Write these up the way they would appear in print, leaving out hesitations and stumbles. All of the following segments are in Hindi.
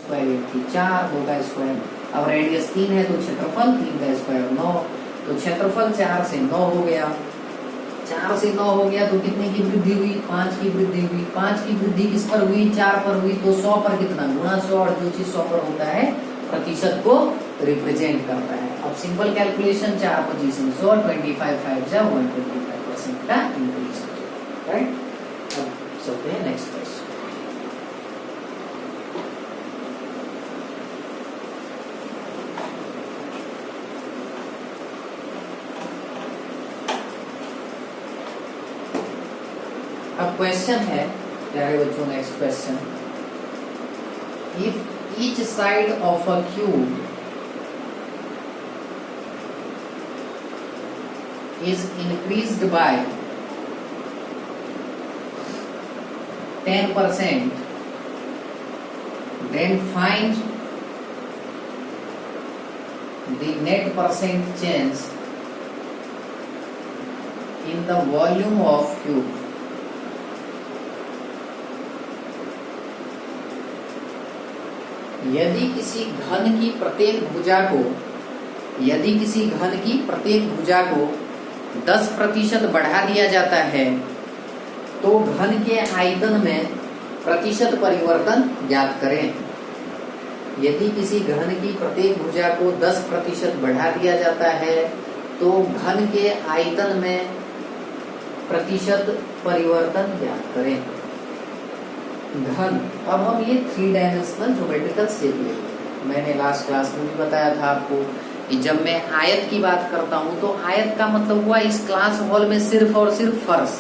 स्क्वायर 8 थी, 4 2 का स्क्वायर। अब रेडियस 3 है तो क्षेत्रफल 3 का स्क्वायर 9, तो क्षेत्रफल 4 से 9 हो गया। 4 से 9 हो गया तो कितने की वृद्धि हुई? 5 की वृद्धि हुई। 5 की वृद्धि किस पर हुई? 4 पर हुई। तो 100 पर कितना? गुणा 100, और जो चीज 100 पर होता है प्रतिशत को रिप्रेजेंट करता है। अब सिंपल कैलकुलेशन, 4 पोजीशन 100, 25 5 जा 125% का इंक्रीज हो जाएगा, राइट। अब चलते हैं नेक्स्ट क्वेश्चन। अब क्वेश्चन है प्यारे बच्चों, next question, if each side of a cube is increased by 10%, then find the net percent change in the volume of cube. यदि किसी घन की प्रत्येक भुजा को 10% बढ़ा दिया जाता है तो घन के आयतन में प्रतिशत परिवर्तन ज्ञात करें। यदि किसी घन की प्रत्येक भुजा को 10% बढ़ा दिया जाता है तो घन के आयतन में प्रतिशत परिवर्तन ज्ञात करें। घन, अब हम ये 3 डायमेंशनल ज्योमेट्रिकल शेप लेंगे। मैंने लास्ट क्लास में भी बताया था आपको कि जब मैं आयत की बात करता हूं तो आयत का मतलब हुआ इस क्लास हॉल में सिर्फ और सिर्फ फर्श,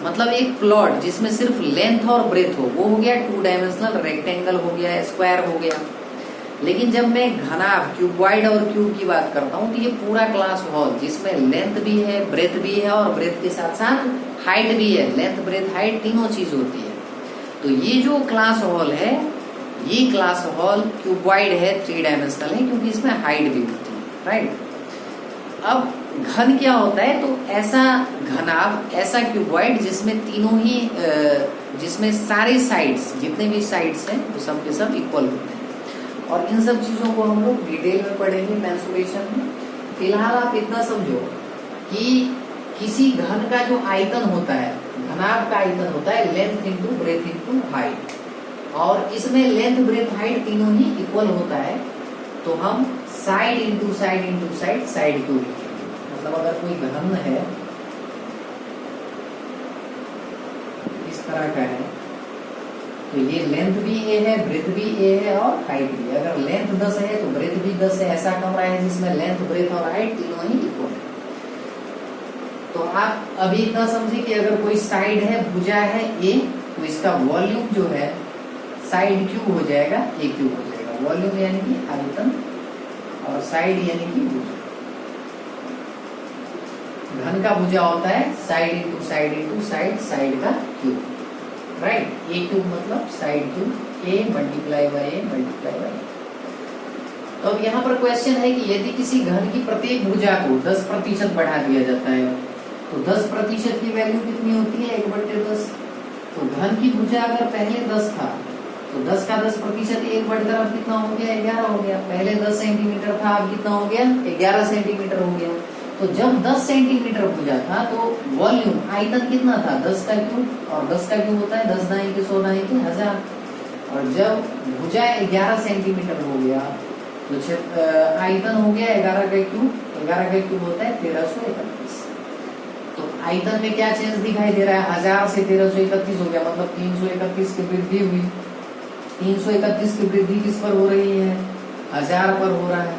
मतलब एक प्लॉट जिसमें सिर्फ लेंथ और ब्रेथ हो, वो हो गया 2 डायमेंशनल। रेक्टेंगल हो गया, स्क्वायर हो गया। लेकिन जब मैं घनाभ क्यूबॉइड और क्यूब की बात करता हूं तो ये पूरा क्लास हॉल जिसमें लेंथ भी है, ब्रेथ भी है, और ब्रेथ के साथ साथ हाइट भी है। लेंथ ब्रेथ हाइट तीनों चीज होती है। तो ये जो क्लास हॉल है, ये क्लास हॉल क्यूबॉइड है, 3 डायमेंशनल है, क्योंकि इसमें हाइट भी होती है, राइट। अब घन क्या होता है? तो ऐसा घनाभ, ऐसा क्यूबॉइड जिसमें तीनों ही जिसमें सारे साइड्स, जितने भी साइड्स हैं वो सब के सब इक्वल होते हैं। और इन सब चीजों को हम लोग डिटेल में पढ़ेंगे मेंसुरेशन में। फिलहाल आप इतना समझो कि किसी घन का जो आयतन होता है, घनाभ का आयतन होता है length into breadth into height, और इसमें लेंथ ब्रेथ हाइट तीनों ही इक्वल होता है। तो हम side into side into side, side cube लिखेंगे। मतलब अगर कोई घन है इस तरह का है तो ये लेंथ भी ए है, ब्रेथ भी ए है और हाइट भी। अगर लेंथ 10 है तो ब्रेथ भी 10 है। ऐसा कमरा है जिसमें लेंथ ब्रेथ और हाइट तीनों ही इक्वल है। तो आप अभी इतना समझिए कि अगर कोई साइड है, भुजा है ए, तो इसका वॉल्यूम जो है साइड क्यूब हो जाएगा, ए क्यूब हो जाएगा। वॉल्यूम यानी कि आयतन, और साइड यानी कि भुजा। घन का भुजा होता है side into side into side, side का क्यूब, राइट। ए क्यूब मतलब side cube, A multiply by A multiply by. तो अब यहाँ पर क्वेश्चन है कि यदि किसी घन की प्रत्येक भुजा को 10% बढ़ा दिया जाता है तो 10% की वैल्यू कितनी होती है? 1/10। तो घन की भुजा अगर पहले 10 था तो 10 का 10% 1/10 अब कितना हो गया? 11 हो गया। पहले 10 सेंटीमीटर था, अब कितना हो गया? 11 सेंटीमीटर हो गया। तो जब 10 सेंटीमीटर भुजा था तो वॉल्यूम, आयतन कितना था? 10 का क्यूब, और 10 का क्यूब होता है 10 दाएं के 100 दाएं के 1000। और जब भुजा 11 सेंटीमीटर हो गया तो आयतन हो गया 11 का क्यूब। 11 का क्यूब होता है 1331। तो आयतन में क्या चेंज दिखाई दे रहा है? 1000 से 1331 हो गया, मतलब 331 की वृद्धि हुई। 331 की वृद्धि किस पर हो रही है? 1000 पर हो रहा है।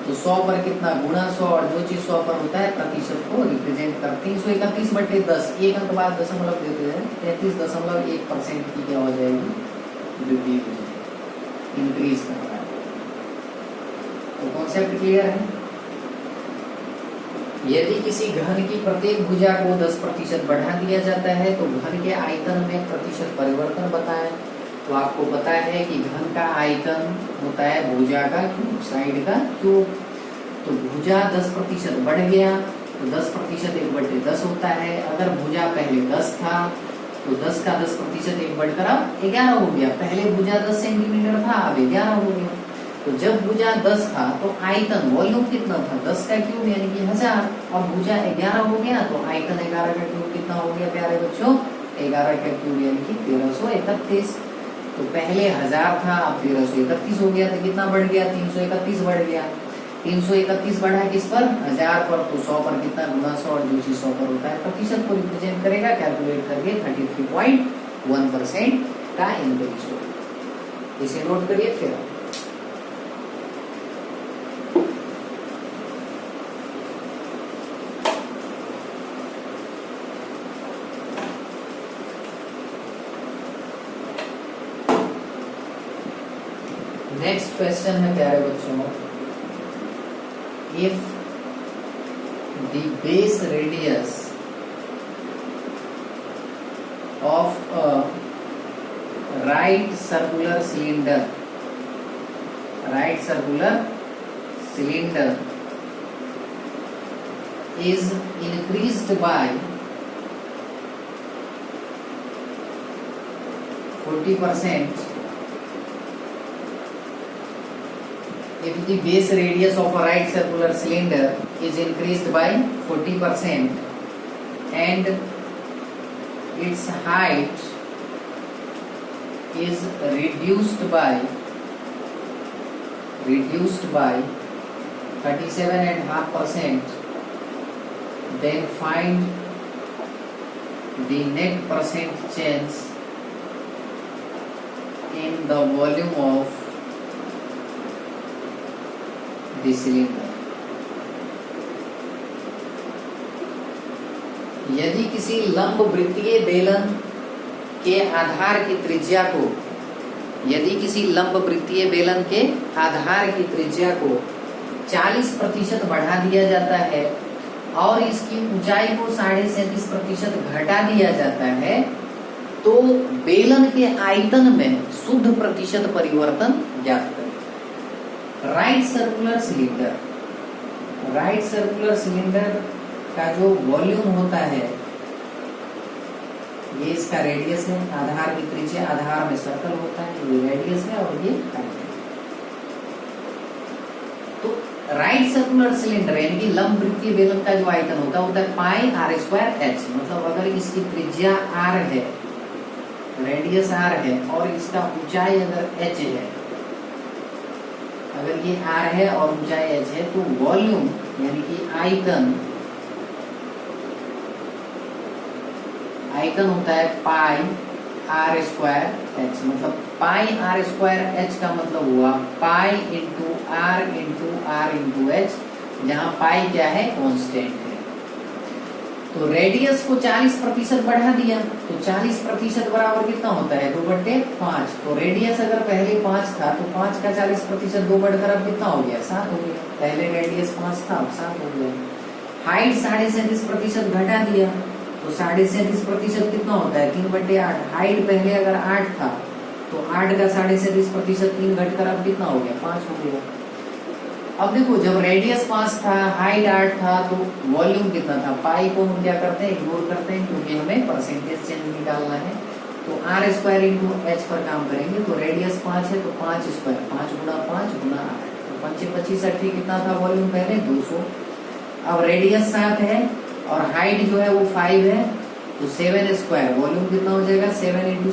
तो 100 पर कितना? गुणा 100, और जो चीज 100 पर होता है प्रतिशत को रिप्रेजेंट कर। 331/10, एक अंक बाद दशमलव देते हैं, 33.1% की क्या हो जाएगी? वृद्धि हो जाएगी, इंक्रीज कर रहा है। तो कॉन्सेप्ट क्लियर है? यदि किसी घन की प्रत्येक भुजा को 10% बढ़ा दिया जाता है तो घन के आयतन में प्रतिशत परिवर्तन बताएं। तो आपको पता है कि घन का आयतन होता है भुजा का क्यूब, साइड का क्यूब। तो भुजा 10% बढ़ गया तो 10% 1/10 होता है। अगर भुजा पहले 10 था तो 10 का 10% 1 बढ़कर अब 11 हो गया। पहले भुजा 10 सेंटीमीटर था, अब 11 हो गया। तो जब भुजा 10 था तो आयतन वॉल्यूम कितना था, 10 का क्यूब यानी कि 1000। अब भुजा 11 हो गया तो आयतन 11 का क्यूब कितना हो गया प्यारे बच्चों, 11 का क्यूब यानी कि 1331। तो पहले 1000 था, अब 1331 हो गया, तो कितना बढ़ गया, 331 बढ़ गया। 331 बढ़ा किस पर, 1000 पर, तो 100 पर कितना, गुना 100, और जो चीज 100 पर होता है प्रतिशत को रिप्रेजेंट करेगा, कैलकुलेट करके 33.1% का इंक्रीज होगा। इसे नोट करिए। फिर नेक्स्ट क्वेश्चन है प्यारे बच्चों, if the base radius of a right circular cylinder is increased by 40%, if the base radius of a right circular cylinder is increased by 40% and its height is reduced by 37.5%, then find the net percent change in the volume of the cylinder। यदि किसी लंब वृत्तीय बेलन के आधार की त्रिज्या को, यदि किसी लंब वृत्तीय बेलन के आधार की त्रिज्या को 40% बढ़ा दिया जाता है और इसकी ऊंचाई को 37.5% घटा दिया जाता है, तो बेलन के आयतन में शुद्ध प्रतिशत परिवर्तन ज्ञात करें। राइट सर्कुलर सिलेंडर का जो वॉल्यूम होता है, ये इसका रेडियस है, आधार की त्रिज्या, आधार में सर्कल होता है, ये रेडियस है और ये हाइट है। तो राइट सर्कुलर सिलेंडर यानी कि लंब वृत्तीय बेलन का जो आयतन होता है पाई आर स्क्वायर एच। मतलब अगर इसकी त्रिज्या आर है, रेडियस आर है और इसका ऊंचाई अगर एच है, अगर ये आर है और ऊंचाई एच है, तो वॉल्यूम यानी कि आयतन होता है पाई आर स्क्वायर एच। मतलब पाई आर स्क्वायर एच का मतलब हुआ pi into R into H, जहां पाई क्या है, कांस्टेंट है। तो रेडियस को 40% बढ़ा दिया, तो 40% बराबर कितना होता है, 2/5। तो रेडियस अगर पहले 5 था तो 5 का 40% 2 बढ़कर अब कितना हो गया, 7 हो गया। पहले रेडियस 5 था, अब 7 हो गया। हाइट 37.5% घटा दिया, तो 37.5% कितना होता है, 3/8। हाइट पहले अगर 8 था तो 8 का 37.5% 3 घटकर अब कितना हो गया, 5 हो गया। अब देखो, जब रेडियस 5 था, हाइट 8 था, तो वॉल्यूम कितना था, पाई को हम क्या करते हैं, इग्नोर करते हैं, क्योंकि हमें परसेंटेज चेंज निकालना है। तो आर स्क्वायर इंटू एच पर काम करेंगे। तो रेडियस 5 है तो 5 स्क्वायर, 5 गुना 5 गुना 8, तो 5 25 80 कितना था वॉल्यूम पहले, 200। अब रेडियस 7 है और हाइट जो है वो 5 है, तो 7 स्क्वायर, वॉल्यूम कितना हो जाएगा, 7 into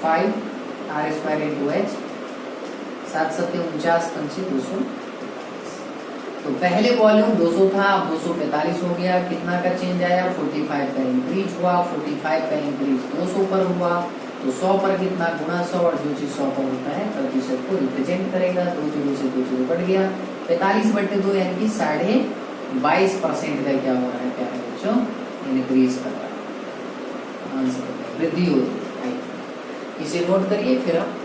5 R square into H, 7 7 49 5 200। तो पहले वॉल्यूम 200 था, अब 245 हो गया। कितना का चेंज आया, 45 का इंक्रीज हुआ। 45 का इंक्रीज 200 पर हुआ, तो 100 पर कितना, गुना 100, और जो चीज 100 पर होता है प्रतिशत को रिप्रेजेंट करेगा। 2 0 से 2 0 बढ़ गया, 45/2 यानी कि 22.5% का क्या हो रहा है प्यारे बच्चों, इंक्रीज कर रहा है, आंसर वृद्धि हो रही है। इसे नोट करिए। फिर हम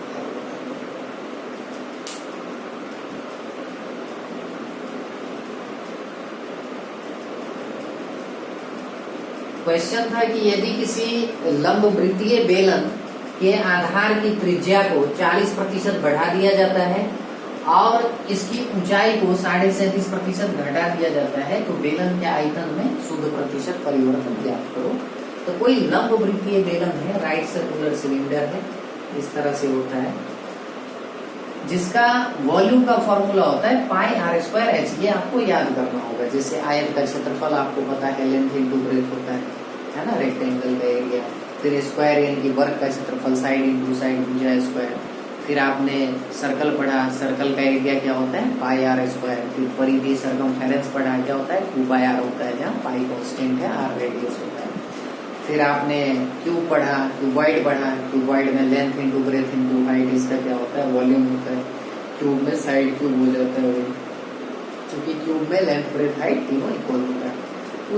क्वेश्चन था कि यदि किसी लंब वृत्तीय बेलन के आधार की त्रिज्या को 40% बढ़ा दिया जाता है और इसकी ऊंचाई को 37.5% घटा दिया जाता है, तो बेलन के आयतन में शुद्ध प्रतिशत परिवर्तन ज्ञात करो। तो कोई लंब वृत्तीय बेलन है, राइट सर्कुलर सिलेंडर है, इस तरह से होता है, जिसका वॉल्यूम का फॉर्मूला होता है पाई आर स्क्वायर एच। ये आपको याद करना होगा। जैसे आयत का क्षेत्रफल आपको पता है, लेंथ इंटू ब्रेथ होता है ना, रेक्टेंगल का एरिया। फिर स्क्वायर यानी कि वर्ग का क्षेत्रफल, साइड इंटू साइड भुजा स्क्वायर। फिर आपने सर्कल पढ़ा, सर्कल का एरिया क्या होता है, पाई आर स्क्वायर। फिर परिधि सरकमफेरेंस पढ़ा, क्या होता है, 2 होता है, जहाँ पाई कांस्टेंट है, आर रेडियस होता है। फिर आपने क्यूब पढ़ा, क्यूबॉइड पढ़ा, क्यूबॉइड में length into breadth into height, इसका क्या होता है, वॉल्यूम होता है। क्यूब में साइड क्यूब हो जाता है, क्योंकि क्यूब में लेंथ ब्रेथ हाइट तीनों इक्वल होता है।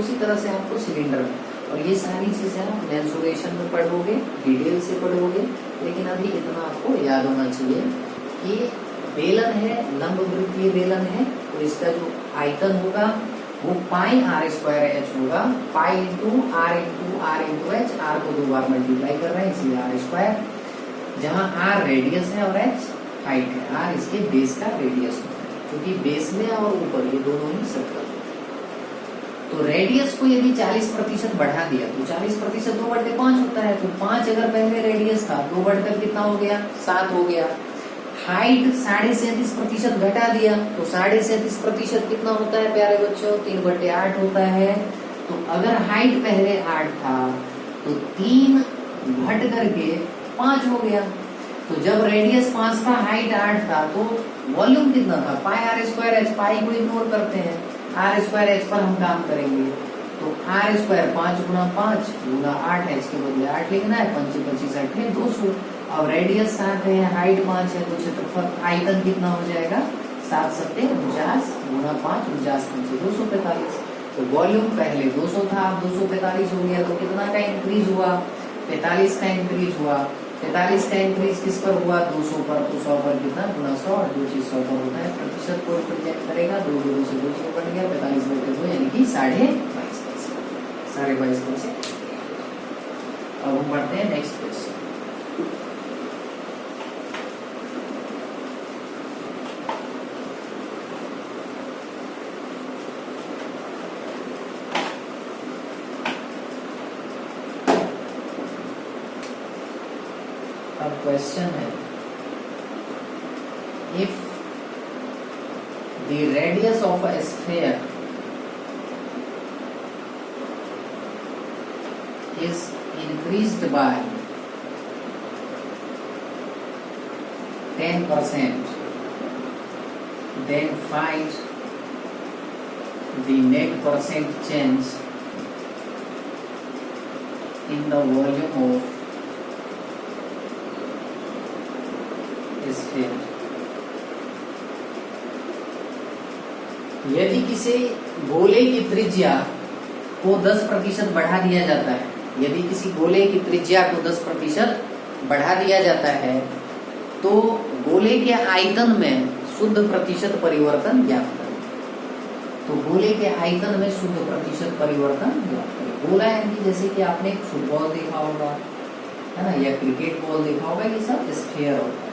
उसी तरह से आपको सिलेंडर में, और ये सारी चीजें आप मेंसुरेशन में पढ़ोगे, डिटेल से पढ़ोगे। लेकिन अभी इतना आपको याद होना चाहिए कि बेलन है, लंब वृत्तीय बेलन है, तो इसका जो आयतन होगा वो पाई आर स्क्वायर एच होगा। Pi into R H, R को 2 बार मल्टीप्लाई कर रहे हैं इसलिए आर स्क्वायर, जहाँ आर रेडियस है और एच हाइट है। आर इसके बेस का रेडियस होता है, क्योंकि बेस में और ऊपर ये दोनों ही सर्कल। तो रेडियस को यदि 40% बढ़ा दिया तो 40% 2/5 होता है। तो 5 अगर पहले रेडियस था, 2 बढ़कर कितना हो गया, 7 हो गया। हाइट 37.5% घटा दिया तो 37.5% कितना होता है प्यारे बच्चों, 3/8 होता है। तो अगर हाइट पहले 8 था तो 3 घट करके 5 हो गया। तो जब रेडियस 5 था, हाइट 8 था, तो वॉल्यूम कितना था, पाई आर स्क्वायर एच। पाई को इग्नोर करते हैं, आर स्क्वायर एच पर हम काम करेंगे। तो आर स्क्वायर 5 गुना 5 गुना 8 है, इसके बदले 8 लिखना है, 5 25 8 है 200। अब रेडियस 7 है, हाइट 5 है, तो क्षेत्रफल आयतन कितना हो जाएगा, 7 सत्ते 49 गुना 5 49 5 245। तो वॉल्यूम पहले 200 था, अब 245 हो गया। तो कितना का इंक्रीज हुआ, 45 का इंक्रीज हुआ। 45 का इंक्रीज किस पर हुआ, 200 पर। तो 100 पर कितना, गुना 100, और जो चीज 100 पर होता है प्रतिशत को रिप्रेजेंट करेगा। 2 से 2 बन गया, 45/2 यानी कि 22.5%। अब हम बढ़ते हैं नेक्स्ट क्वेश्चन। अब क्वेश्चन है, if the radius of a sphere is increased by 10%, then find the net percent change in the volume of sphere। यदि किसी गोले की त्रिज्या को 10% बढ़ा दिया जाता है, यदि किसी गोले की त्रिज्या को 10% बढ़ा दिया जाता है, तो गोले के आयतन में शुद्ध प्रतिशत परिवर्तन ज्ञात करें। तो गोले के आयतन में शुद्ध प्रतिशत परिवर्तन ज्ञात करें। गोला यानी कि जैसे कि आपने फुटबॉल देखा होगा, है ना, या क्रिकेट बॉल देखा होगा, ये सब स्फीयर होता है।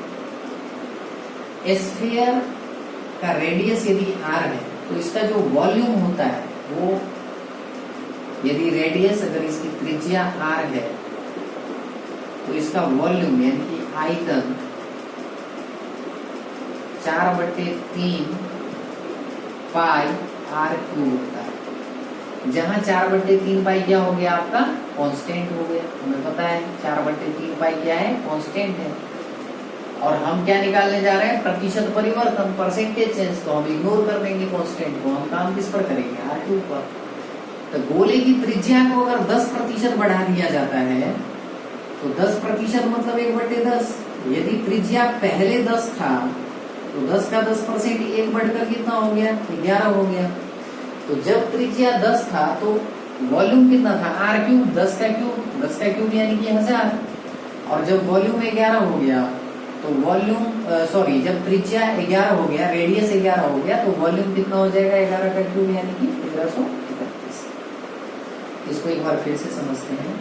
स्फीयर का रेडियस यदि r है, तो इसका जो वॉल्यूम होता है वो, यदि रेडियस, अगर इसकी त्रिज्या r है, तो इसका वॉल्यूम यानी कि आयतन 4/3 पाई r क्यूब होता है। जहां 4/3 पाई क्या हो गया, आपका कांस्टेंट हो गया। हमें पता है 4/3 पाई क्या है, कांस्टेंट है। और हम क्या निकालने जा रहे हैं, प्रतिशत परिवर्तन, परसेंटेज चेंज। तो हम इग्नोर कर देंगे कांस्टेंट को, हम काम किस पर करेंगे, r क्यूब पर। तो गोले की त्रिज्या को अगर 10% बढ़ा दिया जाता है, तो 10% मतलब 1/10। यदि त्रिज्या पहले 10 था, तो 10 का 10% 1 बढ़कर कितना हो गया, 11 हो गया। तो जब त्रिज्या 10 था तो वॉल्यूम कितना था, r क्यूब, 10 का क्यूब, 10 का क्यूब यानी कि 1000। और जब वॉल्यूम 11 हो गया, तो वॉल्यूम जब त्रिज्या 11 हो गया, रेडियस 11 हो गया, तो वॉल्यूम कितना हो जाएगा, 11 का क्यूब यानी कि 1331। इसको एक बार फिर से समझते हैं।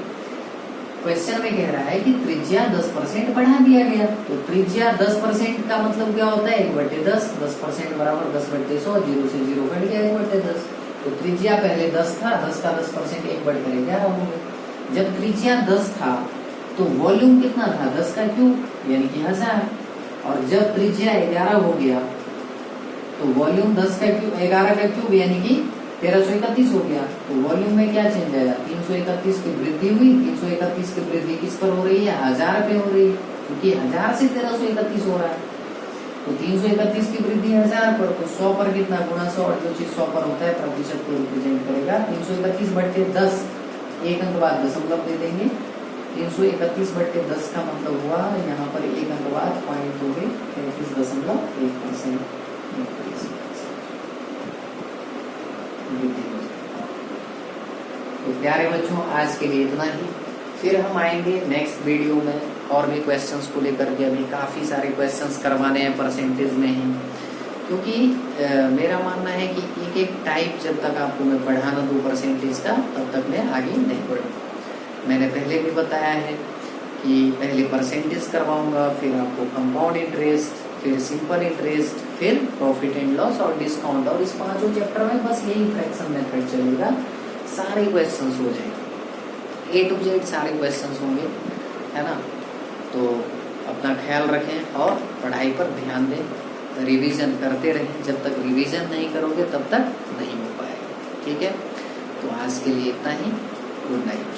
क्वेश्चन में कह रहा है कि त्रिज्या 10% बढ़ा दिया गया। तो त्रिज्या 10% का मतलब क्या होता है, 1/10। 10% बराबर 10/100, 0 से 0 कट गया 1/10। तो त्रिज्या पहले 10 था, 10 का 10% 1/11 हो गया। जब त्रिज्या 10 था तो वॉल्यूम कितना था, 10 का क्यूब यानी कि 1000। और जब त्रिज्या 11 हो गया तो वॉल्यूम 10 का क्यूब 11 का क्यूब यानी कि 1331 हो गया। तो वॉल्यूम में क्या चेंज आया, 331 की वृद्धि हुई। 331 की वृद्धि किस पर हो रही है, 1000 पे हो रही है, क्योंकि 1000 से 1331 हो रहा है। तो 331 की वृद्धि 1000 पर, तो 100 पर कितना गुणा 100, और जो चीज 100 पर होता है प्रतिशत को रिप्रेजेंट करेगा। 331/10, एक अंक बाद दशमलव दे देंगे। 331/10 का मतलब हुआ यहाँ पर एक अंक बाद पॉइंट हो गए 33.1%। तो प्यारे बच्चों, आज के लिए इतना ही। फिर हम आएंगे नेक्स्ट वीडियो में और भी क्वेश्चंस को लेकर के। अभी काफी सारे क्वेश्चंस करवाने हैं, परसेंटेज में हैं, क्योंकि मेरा मानना है कि एक एक टाइप जब तक आपको मैं पढ़ा ना दूं परसेंटेज का, तब तक मैं आगे नहीं बढ़ूँ। मैंने पहले भी बताया है कि पहले परसेंटेज करवाऊंगा, फिर आपको कंपाउंड इंटरेस्ट, फिर सिंपल इंटरेस्ट, फिर प्रॉफिट एंड लॉस और डिस्काउंट। और इस 5 चैप्टर में बस यही फ्रैक्शन मेथड चलेगा, सारे क्वेश्चंस हो जाएंगे, A to Z सारे क्वेश्चंस होंगे, है ना। तो अपना ख्याल रखें और पढ़ाई पर ध्यान दें, रिवीजन करते रहें। जब तक रिवीजन नहीं करोगे तब तक नहीं हो पाएगा, ठीक है। तो आज के लिए इतना ही, गुड नाइट।